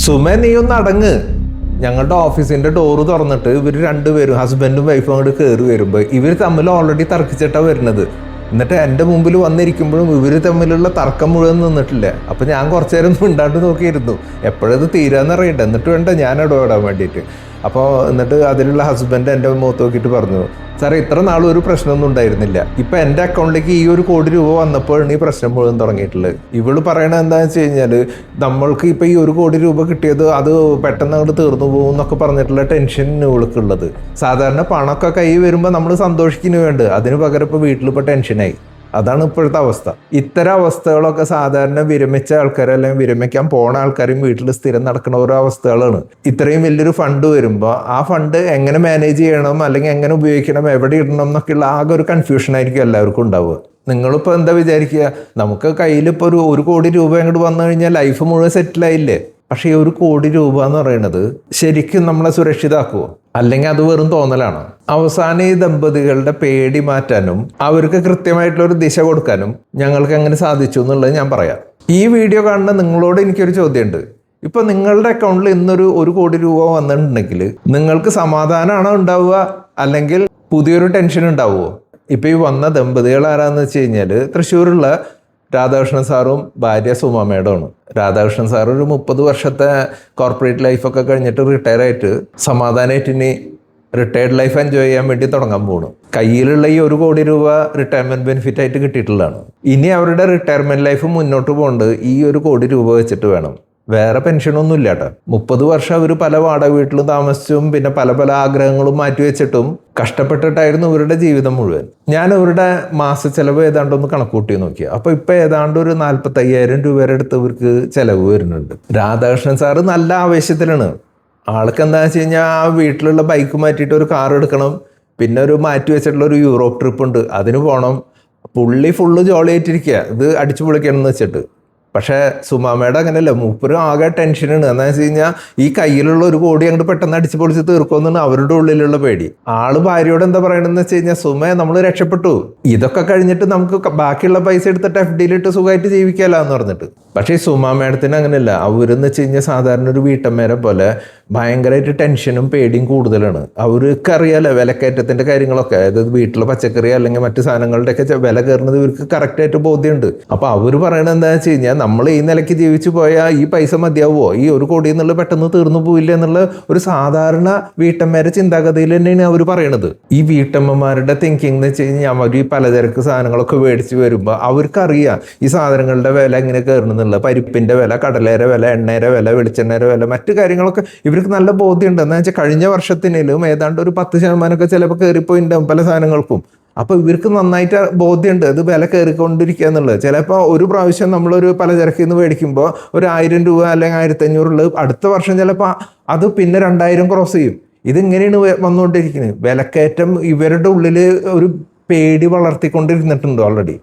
സുമ നീ ഒന്ന് അടങ്ങ്. ഞങ്ങളുടെ ഓഫീസിന്റെ ഡോറ് തുറന്നിട്ട് ഇവർ രണ്ടുപേരും ഹസ്ബൻഡും വൈഫും അങ്ങോട്ട് കയറി വരുമ്പോൾ ഇവർ തമ്മിൽ ഓൾറെഡി തർക്കിച്ചിട്ടാണ് വരുന്നത്. എന്നിട്ട് എൻ്റെ മുമ്പിൽ വന്നിരിക്കുമ്പോഴും ഇവർ തമ്മിലുള്ള തർക്കം മുഴുവൻ നിന്നിട്ടില്ല. അപ്പം ഞാൻ കുറച്ചു നേരം മിണ്ടാണ്ട് നോക്കിയിരുന്നു, എപ്പോഴത് തീരാന്ന് അറിയണ്ട, എന്നിട്ട് വേണ്ട ഞാൻ ഇടപെടാൻ വേണ്ടിയിട്ട്. അപ്പോൾ എന്നിട്ട് അതിലുള്ള ഹസ്ബൻഡ് എൻ്റെ മുഖത്ത് നോക്കിയിട്ട് പറഞ്ഞു, സാറേ ഇത്ര നാളും ഒരു പ്രശ്നമൊന്നും ഉണ്ടായിരുന്നില്ല, ഇപ്പം എൻ്റെ അക്കൗണ്ടിലേക്ക് ഈ 1 കോടി രൂപ വന്നപ്പോഴാണ് ഈ പ്രശ്നം മുഴുവൻ തുടങ്ങിയിട്ടുള്ളത്. ഇവള് പറയണത് എന്താണെന്ന് വെച്ച് കഴിഞ്ഞാൽ നമ്മൾക്ക് ഇപ്പം ഈ 1 കോടി രൂപ കിട്ടിയത് അത് പെട്ടെന്ന് അങ്ങോട്ട് തീർന്നു പോകും എന്നൊക്കെ പറഞ്ഞിട്ടുള്ള ടെൻഷൻ ഇവൾക്കുള്ളത്. സാധാരണ പണമൊക്കെ കൈ വരുമ്പോൾ നമ്മൾ സന്തോഷിക്കുന്നു വേണ്ട, അതിന് പകരം ഇപ്പോൾ വീട്ടിലിപ്പോൾ ടെൻഷനായി. അതാണ് ഇപ്പോഴത്തെ അവസ്ഥ. ഇത്തരം അവസ്ഥകളൊക്കെ സാധാരണ വിരമിച്ച ആൾക്കാർ അല്ലെങ്കിൽ വിരമിക്കാൻ പോണ ആൾക്കാരും വീട്ടിൽ സ്ഥിരം നടക്കുന്ന ഓരോ അവസ്ഥകളാണ്. ഇത്രയും വലിയൊരു ഫണ്ട് വരുമ്പോൾ ആ ഫണ്ട് എങ്ങനെ മാനേജ് ചെയ്യണം അല്ലെങ്കിൽ എങ്ങനെ ഉപയോഗിക്കണം, എവിടെ ഇടണം എന്നൊക്കെയുള്ള ആകെ ഒരു കൺഫ്യൂഷൻ ആയിരിക്കും എല്ലാവർക്കും ഉണ്ടാവുക. നിങ്ങളിപ്പോൾ എന്താ വിചാരിക്കുക, നമുക്ക് കയ്യിലിപ്പോൾ ഒരു 1 കോടി രൂപ അങ്ങോട്ട് വന്നു കഴിഞ്ഞാൽ ലൈഫ് മുഴുവൻ സെറ്റിലായില്ലേ? പക്ഷേ ഈ 1 കോടി രൂപ എന്ന് പറയുന്നത് ശരിക്കും നമ്മളെ സുരക്ഷിതാക്കുമോ, അല്ലെങ്കിൽ അത് വെറും തോന്നലാണ്? അവസാനം ഈ ദമ്പതികളുടെ പേടി മാറ്റാനും അവർക്ക് കൃത്യമായിട്ടുള്ളൊരു ദിശ കൊടുക്കാനും ഞങ്ങൾക്ക് എങ്ങനെ സാധിച്ചു എന്നുള്ളത് ഞാൻ പറയാം. ഈ വീഡിയോ കാണുന്ന നിങ്ങളോട് എനിക്കൊരു ചോദ്യമുണ്ട്. ഇപ്പൊ നിങ്ങളുടെ അക്കൗണ്ടിൽ ഇന്നൊരു 1 കോടി രൂപ വന്നിട്ടുണ്ടെങ്കിൽ നിങ്ങൾക്ക് സമാധാനമാണോ ഉണ്ടാവുക, അല്ലെങ്കിൽ പുതിയൊരു ടെൻഷൻ ഉണ്ടാവുമോ? ഇപ്പൊ ഈ വന്ന ദമ്പതികൾ ആരാന്ന് വെച്ച് കഴിഞ്ഞാൽ തൃശ്ശൂരുള്ള രാധാകൃഷ്ണൻ സാറും ഭാര്യ സുമ മേഡമാണ്. രാധാകൃഷ്ണൻ സാർ ഒരു 30 വർഷത്തെ കോർപ്പറേറ്റ് ലൈഫൊക്കെ കഴിഞ്ഞിട്ട് റിട്ടയർ ആയിട്ട് സമാധാനമായിട്ട് ഇനി റിട്ടയർഡ് ലൈഫ് എൻജോയ് ചെയ്യാൻ വേണ്ടി തുടങ്ങാൻ പോകണം. കയ്യിലുള്ള ഈ 1 കോടി രൂപ റിട്ടയർമെന്റ് ബെനിഫിറ്റ് ആയിട്ട് കിട്ടിയിട്ടുള്ളതാണ്. ഇനി അവരുടെ റിട്ടയർമെന്റ് ലൈഫ് മുന്നോട്ട് പോകേണ്ടത് ഈ 1 കോടി രൂപ വെച്ചിട്ട് വേണം. വേറെ പെൻഷനൊന്നും ഇല്ല കേട്ടോ. 30 വർഷം അവർ പല വാടക വീട്ടിലും താമസിച്ചും പിന്നെ പല പല ആഗ്രഹങ്ങളും മാറ്റിവെച്ചിട്ടും കഷ്ടപ്പെട്ടിട്ടായിരുന്നു ഇവരുടെ ജീവിതം മുഴുവൻ. ഞാൻ ഇവരുടെ മാസ ചെലവ് ഏതാണ്ടൊന്ന് കണക്കൂട്ടി നോക്കി. അപ്പോൾ ഇപ്പം ഏതാണ്ട് ഒരു 45,000 രൂപയുടെ അടുത്ത് ഇവർക്ക് ചെലവ് വരുന്നുണ്ട്. രാധാകൃഷ്ണൻ സാറ് നല്ല ആവേശത്തിലാണ്. ആൾക്ക് എന്താണെന്ന് വെച്ച് കഴിഞ്ഞാൽ ആ വീട്ടിലുള്ള ബൈക്ക് മാറ്റിയിട്ട് ഒരു കാർ എടുക്കണം, പിന്നെ ഒരു മാറ്റി വെച്ചിട്ടുള്ള ഒരു യൂറോപ്പ് ട്രിപ്പ് ഉണ്ട്, അതിന് പോകണം. പുള്ളി ഫുള്ള് ജോളി ആയിട്ടിരിക്കുക, ഇത് അടിച്ചു പൊളിക്കണം എന്ന് വെച്ചിട്ട്. പക്ഷേ സുമാമയുടെ അങ്ങനെയല്ല, മൂപ്പരും ആകെ ടെൻഷനാണ്. എന്താണെന്ന് വെച്ച് കഴിഞ്ഞാൽ ഈ കയ്യിലുള്ള 1 കോടി അങ്ങോട്ട് പെട്ടെന്ന് അടിച്ച് പൊളിച്ച് തീർക്കുമെന്നാണ് അവരുടെ ഉള്ളിലുള്ള പേടി. ആള് ഭാര്യയോട് എന്താ പറയണമെന്ന് വെച്ച് കഴിഞ്ഞാൽ, സുമ നമ്മൾ രക്ഷപ്പെട്ടു, ഇതൊക്കെ കഴിഞ്ഞിട്ട് നമുക്ക് ബാക്കിയുള്ള പൈസ എടുത്തിട്ട് FD-യിലിട്ട് സുഖമായിട്ട് ജീവിക്കാമല്ലോ എന്ന് പറഞ്ഞിട്ട്. പക്ഷേ ഈ സുമാ മേഡത്തിന് അങ്ങനെയല്ല. അവരെന്ന് വെച്ച് കഴിഞ്ഞാൽ സാധാരണ ഒരു വീട്ടമ്മേരെ പോലെ ഭയങ്കരമായിട്ട് ടെൻഷനും പേടിയും കൂടുതലാണ്. അവർക്ക് അറിയാലോ വിലക്കയറ്റത്തിന്റെ കാര്യങ്ങളൊക്കെ, അതായത് വീട്ടിലെ പച്ചക്കറി അല്ലെങ്കിൽ മറ്റു സാധനങ്ങളുടെയൊക്കെ വില കയറുന്നത് ഇവർക്ക് കറക്റ്റായിട്ട് ബോധ്യമുണ്ട്. അപ്പോൾ അവർ പറയണത് എന്താണെന്ന് വെച്ച് കഴിഞ്ഞാൽ, നമ്മൾ ഈ നിലയ്ക്ക് ജീവിച്ചു പോയാൽ ഈ പൈസ മതിയാവുമോ, ഈ 1 കോടി എന്നുള്ളത് പെട്ടെന്ന് തീർന്നു പോയില്ല എന്നുള്ള ഒരു സാധാരണ വീട്ടമ്മേരെ ചിന്താഗതിയിൽ തന്നെയാണ് അവർ പറയണത്. ഈ വീട്ടമ്മമാരുടെ തിങ്കിങ് എന്ന് വെച്ച് കഴിഞ്ഞാൽ, അവർ ഈ പലചരക്ക് സാധനങ്ങളൊക്കെ മേടിച്ച് വരുമ്പോൾ അവർക്കറിയാം ഈ സാധനങ്ങളുടെ വില എങ്ങനെ കയറണമെന്നുള്ള. പരിപ്പിന്റെ വില, കടലേര വില, എണ്ണയുടെ വില, വെളിച്ചെണ്ണയുടെ വില, മറ്റു കാര്യങ്ങളൊക്കെ ഇവർക്ക് നല്ല ബോധ്യമുണ്ട്. എന്താ വെച്ചാൽ കഴിഞ്ഞ വർഷത്തിനും ഏതാണ്ട് ഒരു 10% ചിലപ്പോൾ കയറിപ്പോയിട്ടുണ്ടാവും പല സാധനങ്ങൾക്കും. അപ്പോൾ ഇവർക്ക് നന്നായിട്ട് ബോധ്യമുണ്ട് അത് വില കയറിക്കൊണ്ടിരിക്കുക എന്നുള്ളത്. ചിലപ്പോൾ ഒരു പ്രാവശ്യം നമ്മളൊരു പലചരക്കിൽ നിന്ന് മേടിക്കുമ്പോൾ ഒരു 1000 രൂപ അല്ലെങ്കിൽ 1500 ഉള്ളത്, അടുത്ത വർഷം ചിലപ്പോൾ അത് പിന്നെ 2000 ക്രോസ് ചെയ്യും. ഇതിങ്ങനെയാണ് വന്നുകൊണ്ടിരിക്കുന്നത്. വിലക്കയറ്റം ഇവരുടെ ഉള്ളിൽ ഒരു പേടി വളർത്തിക്കൊണ്ടിരുന്നിട്ടുണ്ട് ഓൾറെഡി.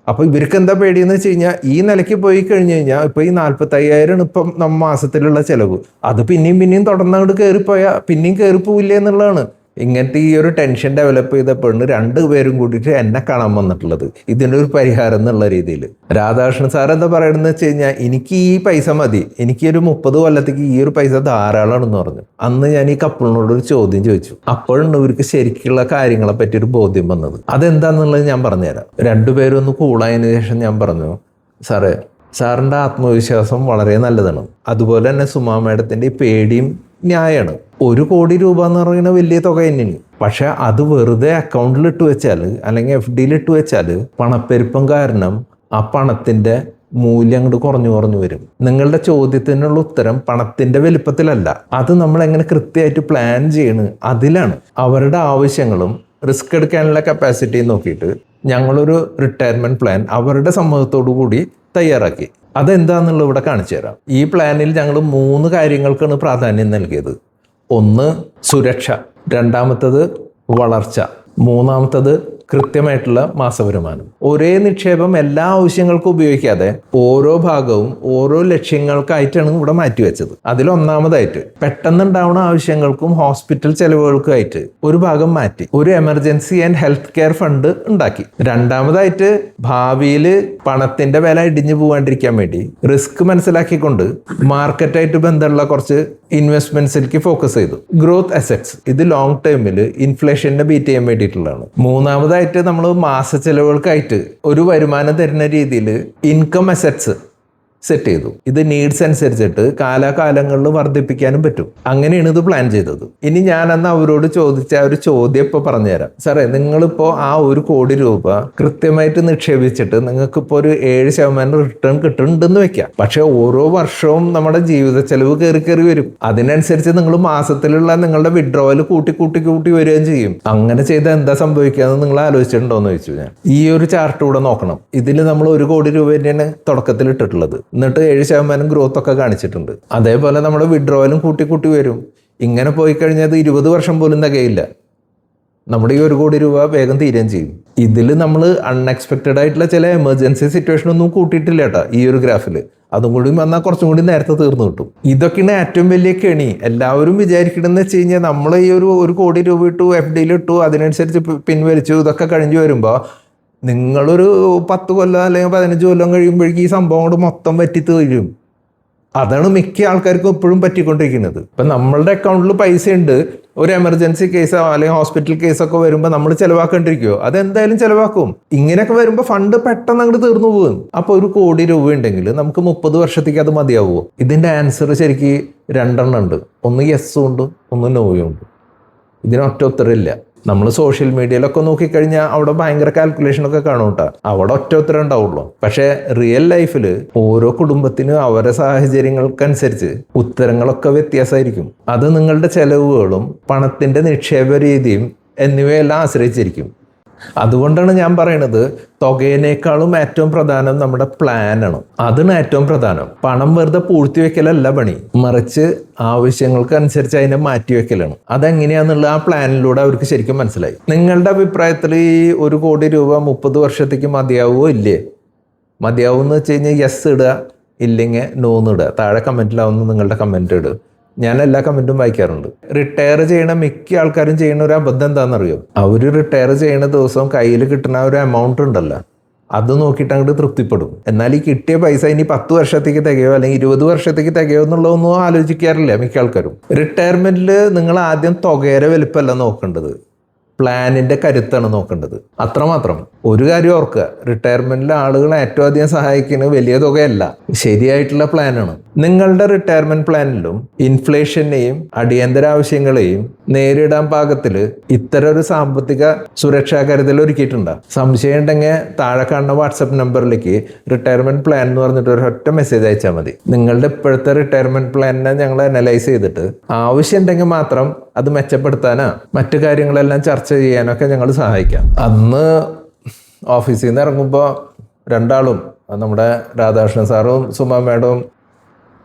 അപ്പോൾ ഇവർക്ക് എന്താ പേടിയെന്ന് വെച്ച് കഴിഞ്ഞാൽ, ഈ നിലയ്ക്ക് പോയി കഴിഞ്ഞ് കഴിഞ്ഞാൽ ഇപ്പോൾ ഈ 45,000 ഇപ്പം മാസത്തിലുള്ള ചിലവ്, അത് പിന്നെയും തുടർന്നങ്ങോട്ട് കയറിപ്പോയാൽ പിന്നെയും കയറിപ്പോവില്ലേ എന്നുള്ളതാണ്. ഇങ്ങനത്തെ ഈ ഒരു ടെൻഷൻ ഡെവലപ്പ് ചെയ്തപ്പോഴാണ് 2 പേരും കൂടിയിട്ട് എന്നെ കാണാൻ വന്നിട്ടുള്ളത്, ഇതിൻ്റെ ഒരു പരിഹാരം എന്നുള്ള രീതിയിൽ. രാധാകൃഷ്ണൻ സാർ എന്താ പറയണമെന്ന് വെച്ച് കഴിഞ്ഞാൽ, എനിക്ക് ഈ പൈസ മതി, എനിക്ക് ഒരു 30 കൊല്ലത്തേക്ക് ഈ ഒരു പൈസ ധാരാളമാണെന്ന് പറഞ്ഞു. അന്ന് ഞാൻ ഈ കപ്പിളിനോട് ഒരു ചോദ്യം ചോദിച്ചു. അപ്പോഴാണ് ഇവർക്ക് ശരിക്കുള്ള കാര്യങ്ങളെ പറ്റി ഒരു ബോധ്യം വന്നത്. അതെന്താന്നുള്ളത് ഞാൻ പറഞ്ഞുതരാം. 2 പേരും ഒന്ന് കൂളായതിനു ശേഷം ഞാൻ പറഞ്ഞു, സാറിൻ്റെ ആത്മവിശ്വാസം വളരെ നല്ലതാണ്, അതുപോലെ തന്നെ സുമാ മേഡത്തിൻ്റെ ഈ പേടിയും ന്യായമാണ്. 1 കോടി രൂപ എന്ന് പറയുന്ന വലിയ തുക തന്നെയാണ്. പക്ഷെ അത് വെറുതെ അക്കൗണ്ടിലിട്ട് വെച്ചാൽ അല്ലെങ്കിൽ FD-യിലിട്ട് വെച്ചാൽ പണപ്പെരുപ്പം കാരണം ആ പണത്തിന്റെ മൂല്യം അങ്ങോട്ട് കുറഞ്ഞു വരും. നിങ്ങളുടെ ചോദ്യത്തിനുള്ള ഉത്തരം പണത്തിന്റെ വലിപ്പത്തിലല്ല, അത് നമ്മൾ എങ്ങനെ കൃത്യമായിട്ട് പ്ലാൻ ചെയ്യണ് അതിലാണ്. അവരുടെ ആവശ്യങ്ങളും റിസ്ക് എടുക്കാനുള്ള കപ്പാസിറ്റിയും നോക്കിയിട്ട് ഞങ്ങളൊരു റിട്ടയർമെന്റ് പ്ലാൻ അവരുടെ സമ്മതത്തോടു കൂടി തയ്യാറാക്കി. അതെന്താന്നുള്ളത് ഇവിടെ കാണിച്ചു തരാം. ഈ പ്ലാനിൽ ഞങ്ങൾ 3 കാര്യങ്ങൾക്കാണ് പ്രാധാന്യം നൽകിയത്. 1 സുരക്ഷ, 2ാമത്തത് വളർച്ച, 3ാമത്തത് കൃത്യമായിട്ടുള്ള മാസവരുമാനം. ഒരേ നിക്ഷേപം എല്ലാ ആവശ്യങ്ങൾക്കും ഉപയോഗിക്കാതെ ഓരോ ഭാഗവും ഓരോ ലക്ഷ്യങ്ങൾക്കായിട്ടാണ് ഇവിടെ മാറ്റിവെച്ചത്. അതിലൊന്നാമതായിട്ട് പെട്ടെന്നുണ്ടാവുന്ന ആവശ്യങ്ങൾക്കും ഹോസ്പിറ്റൽ ചെലവുകൾക്കുമായിട്ട് ഒരു ഭാഗം മാറ്റി ഒരു emergency and health care fund ഉണ്ടാക്കി. രണ്ടാമതായിട്ട് ഭാവിയിൽ പണത്തിന്റെ വില ഇടിഞ്ഞു പോകാണ്ടിരിക്കാൻ വേണ്ടി റിസ്ക് മനസ്സിലാക്കിക്കൊണ്ട് മാർക്കറ്റായിട്ട് ബന്ധമുള്ള കുറച്ച് ഇൻവെസ്റ്റ്മെന്റ്സിലേക്ക് ഫോക്കസ് ചെയ്തു. ഗ്രോത്ത് അസറ്റ്സ്, ഇത് ലോങ് ടേമിൽ ഇൻഫ്ലേഷനെ ബീറ്റ് ചെയ്യാൻ വേണ്ടിയിട്ടുള്ളതാണ്. മൂന്നാമതായിട്ട് നമ്മൾ മാസ ചെലവുകൾക്കായിട്ട് ഒരു വരുമാനം തരുന്ന രീതിയിൽ ഇൻകം അസറ്റ്സ് സെറ്റ് ചെയ്തു. ഇത് നീഡ്സ് അനുസരിച്ചിട്ട് കാലാകാലങ്ങളിൽ വർദ്ധിപ്പിക്കാനും പറ്റും. അങ്ങനെയാണ് ഇത് പ്ലാൻ ചെയ്തത്. ഇനി ഞാനന്ന് അവരോട് ചോദിച്ച ഒരു ചോദ്യം ഇപ്പോൾ പറഞ്ഞുതരാം. സാറേ, നിങ്ങളിപ്പോൾ ആ 1 കോടി രൂപ കൃത്യമായിട്ട് നിക്ഷേപിച്ചിട്ട് നിങ്ങൾക്കിപ്പോൾ ഒരു 7% റിട്ടേൺ കിട്ടുന്നുണ്ടെന്ന് വെക്കാം. പക്ഷെ ഓരോ വർഷവും നമ്മുടെ ജീവിത ചെലവ് കയറി വരും. അതിനനുസരിച്ച് നിങ്ങൾ മാസത്തിലുള്ള നിങ്ങളുടെ വിഡ്രോവൽ കൂട്ടി വരികയും ചെയ്യും. അങ്ങനെ ചെയ്താൽ എന്താ സംഭവിക്കാന്ന് നിങ്ങൾ ആലോചിച്ചിട്ടുണ്ടോന്ന് ചോദിച്ചു ഞാൻ. ഈ ഒരു ചാർട്ട് കൂടെ നോക്കണം. ഇതിൽ നമ്മൾ 1 കോടി രൂപ തന്നെയാണ് തുടക്കത്തിൽ ഇട്ടിട്ടുള്ളത്. എന്നിട്ട് 7% ഗ്രോത്ത് ഒക്കെ കാണിച്ചിട്ടുണ്ട്. അതേപോലെ നമ്മുടെ വിഡ്രോവലും കൂട്ടി വരും. ഇങ്ങനെ പോയി കഴിഞ്ഞാൽ 20 വർഷം പോലും തികയില്ല. നമ്മുടെ ഈ 1 കോടി രൂപ വേഗം തീരുകയും ചെയ്യും. ഇതിൽ നമ്മൾ അൺഎക്സ്പെക്റ്റഡ് ആയിട്ടുള്ള ചില എമർജൻസി സിറ്റുവേഷൻ ഒന്നും കൂട്ടിയിട്ടില്ല കേട്ടോ ഈ ഒരു ഗ്രാഫിൽ. അതും കൂടി വന്നാൽ കുറച്ചും കൂടി നേരത്തെ തീർന്നു കിട്ടും. ഇതൊക്കെയാണ് ഏറ്റവും വലിയ കെണി. എല്ലാവരും വിചാരിക്കണമെന്ന് വെച്ച് കഴിഞ്ഞാൽ നമ്മൾ ഈ 1 കോടി രൂപ ഇട്ടു, FD ഇട്ടു, അതിനനുസരിച്ച് പിൻവലിച്ചു, ഇതൊക്കെ കഴിഞ്ഞ് വരുമ്പോൾ നിങ്ങളൊരു 10 കൊല്ലം അല്ലെങ്കിൽ 15 കൊല്ലം കഴിയുമ്പോഴേക്കും ഈ സംഭവം കൊണ്ട് മൊത്തം പറ്റി തീരും. അതാണ് മിക്ക ആൾക്കാർക്കും എപ്പോഴും പറ്റിക്കൊണ്ടിരിക്കുന്നത്. ഇപ്പം നമ്മളുടെ അക്കൗണ്ടിൽ പൈസ ഉണ്ട്, ഒരു എമർജൻസി കേസോ അല്ലെങ്കിൽ ഹോസ്പിറ്റൽ കേസൊക്കെ വരുമ്പോൾ നമ്മൾ ചിലവാക്കേണ്ടിരിക്കുമോ? അതെന്തായാലും ചിലവാക്കും. ഇങ്ങനെയൊക്കെ വരുമ്പോൾ ഫണ്ട് പെട്ടെന്ന് അങ്ങോട്ട് തീർന്നു പോകും. അപ്പോൾ 1 കോടി രൂപ ഉണ്ടെങ്കിൽ നമുക്ക് 30 വർഷത്തേക്ക് അത് മതിയാവുമോ? ഇതിൻ്റെ ആൻസർ ശരിക്കും 2 ഉണ്ട്. ഒന്ന് യെസ്സും ഉണ്ട്, ഒന്ന് നോയും ഉണ്ട്. ഇതിനൊറ്റ ഉത്തരമില്ല. നമ്മൾ സോഷ്യൽ മീഡിയയിലൊക്കെ നോക്കിക്കഴിഞ്ഞാൽ അവിടെ ഭയങ്കര കാൽക്കുലേഷനൊക്കെ കാണും കേട്ടോ. അവിടെ ഒറ്റ ഉത്തരം ഉണ്ടാവുള്ളൂ. പക്ഷേ റിയൽ ലൈഫിൽ ഓരോ കുടുംബത്തിനും അവരുടെ സാഹചര്യങ്ങൾക്കനുസരിച്ച് ഉത്തരങ്ങളൊക്കെ വ്യത്യാസമായിരിക്കും. അത് നിങ്ങളുടെ ചെലവുകളും പണത്തിന്റെ നിക്ഷേപ രീതിയും എന്നിവയെല്ലാം ആശ്രയിച്ചിരിക്കും. അതുകൊണ്ടാണ് ഞാൻ പറയുന്നത് തുകയേക്കാളും ഏറ്റവും പ്രധാനം നമ്മുടെ പ്ലാനാണ്. അതാണ് ഏറ്റവും പ്രധാനം. പണം വെറുതെ പൂഴ്ത്തിവെക്കലല്ല പണി, മറിച്ച് ആവശ്യങ്ങൾക്ക് അനുസരിച്ച് അതിനെ മാറ്റിവെക്കലാണ്. അതെങ്ങനെയാന്നുള്ള ആ പ്ലാനിലൂടെ അവർക്ക് ശരിക്കും മനസ്സിലായി. നിങ്ങളുടെ അഭിപ്രായത്തിൽ ഈ 1 കോടി രൂപ 30 വർഷത്തേക്ക് മതിയാവുമോ ഇല്ലേ? മതിയാവുമെന്ന് വെച്ച് കഴിഞ്ഞാൽ യെസ് ഇടുക, ഇല്ലെങ്കിൽ നോന്ന് ഇടുക. താഴെ കമൻറ്റിലാവുന്ന നിങ്ങളുടെ കമൻറ്റ് ഇടുക. ഞാൻ എല്ലാ കമൻറ്റും വായിക്കാറുണ്ട്. റിട്ടയർ ചെയ്യണ മിക്ക ആൾക്കാരും ചെയ്യുന്ന ഒരു അബദ്ധം എന്താണെന്നറിയോ? അവർ റിട്ടയർ ചെയ്യണ ദിവസം കയ്യിൽ കിട്ടുന്ന ഒരു എമൗണ്ട് ഉണ്ടല്ലോ, അത് നോക്കിയിട്ട് അങ്ങോട്ട് തൃപ്തിപ്പെടും. എന്നാൽ ഈ കിട്ടിയ പൈസ ഇനി 10 വർഷത്തേക്ക് തികയോ അല്ലെങ്കിൽ 20 വർഷത്തേക്ക് തികയോ എന്നുള്ളതൊന്നും ആലോചിക്കാറില്ല മിക്ക ആൾക്കാരും. റിട്ടയർമെന്റിൽ നിങ്ങൾ ആദ്യം തുകയുടെ വലുപ്പമല്ല നോക്കേണ്ടത്, പ്ലാനിന്റെ കരുത്താണ് നോക്കേണ്ടത്. അത്രമാത്രം. ഒരു കാര്യം ഓർക്കുക, റിട്ടയർമെന്റിലെ ആളുകളെ ഏറ്റവും അധികം സഹായിക്കുന്നത് വലിയ തുകയല്ല, ശരിയായിട്ടുള്ള പ്ലാനാണ്. നിങ്ങളുടെ റിട്ടയർമെന്റ് പ്ലാനിലും ഇൻഫ്ലേഷനെയും അടിയന്തര ആവശ്യങ്ങളെയും നേരിടാൻ പാകത്തിൽ ഇത്തരം ഒരു സാമ്പത്തിക സുരക്ഷാ കരുതൽ ഒരുക്കിയിട്ടുണ്ട്. സംശയം ഉണ്ടെങ്കിൽ താഴെ കാണുന്ന വാട്സപ്പ് നമ്പറിലേക്ക് റിട്ടയർമെന്റ് പ്ലാൻ എന്ന് പറഞ്ഞിട്ട് ഒരൊറ്റ മെസ്സേജ് അയച്ചാൽ മതി. നിങ്ങളുടെ ഇപ്പോഴത്തെ റിട്ടയർമെന്റ് പ്ലാനിനെ ഞങ്ങൾ അനലൈസ് ചെയ്തിട്ട് ആവശ്യം ഉണ്ടെങ്കിൽ മാത്രം അത് മെച്ചപ്പെടുത്താനോ മറ്റു കാര്യങ്ങളെല്ലാം ചർച്ച ചെയ്യാനൊക്കെ ഞങ്ങൾ സഹായിക്കാം. അന്ന് ഓഫീസിൽ നിന്ന് ഇറങ്ങുമ്പോൾ 2 ആളും, നമ്മുടെ രാധാകൃഷ്ണൻ സാറും സുമ മാഡവും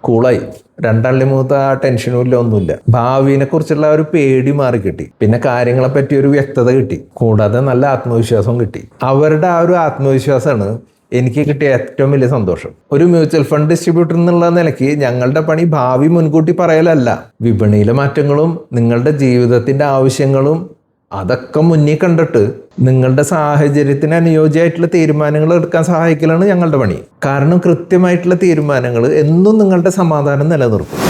കൂളായി. 2 മൂത്ത ആ ടെൻഷനും ഇല്ല, ഒന്നുമില്ല. ഭാവിനെ കുറിച്ചുള്ള ഒരു പേടി മാറി കിട്ടി. പിന്നെ കാര്യങ്ങളെ പറ്റി ഒരു വ്യക്തത കിട്ടി. കൂടാതെ നല്ല ആത്മവിശ്വാസം കിട്ടി. അവരുടെ ആ ഒരു ആത്മവിശ്വാസമാണ് എനിക്ക് കിട്ടിയ ഏറ്റവും വലിയ സന്തോഷം. ഒരു മ്യൂച്വൽ ഫണ്ട് ഡിസ്ട്രിബ്യൂട്ടർ എന്നുള്ള നിലയ്ക്ക് ഞങ്ങളുടെ പണി ഭാവി മുൻകൂട്ടി പറയലല്ല, വിപണിയിലെ മാറ്റങ്ങളും നിങ്ങളുടെ ജീവിതത്തിന്റെ ആവശ്യങ്ങളും അതൊക്കെ മുന്നിൽ കണ്ടിട്ട് നിങ്ങളുടെ സാഹചര്യത്തിന് അനുയോജ്യമായിട്ടുള്ള തീരുമാനങ്ങൾ എടുക്കാൻ സഹായിക്കലാണ് ഞങ്ങളുടെ പണി. കാരണം കൃത്യമായിട്ടുള്ള തീരുമാനങ്ങൾ എന്നും നിങ്ങളുടെ സമാധാനം നിലനിർത്തും.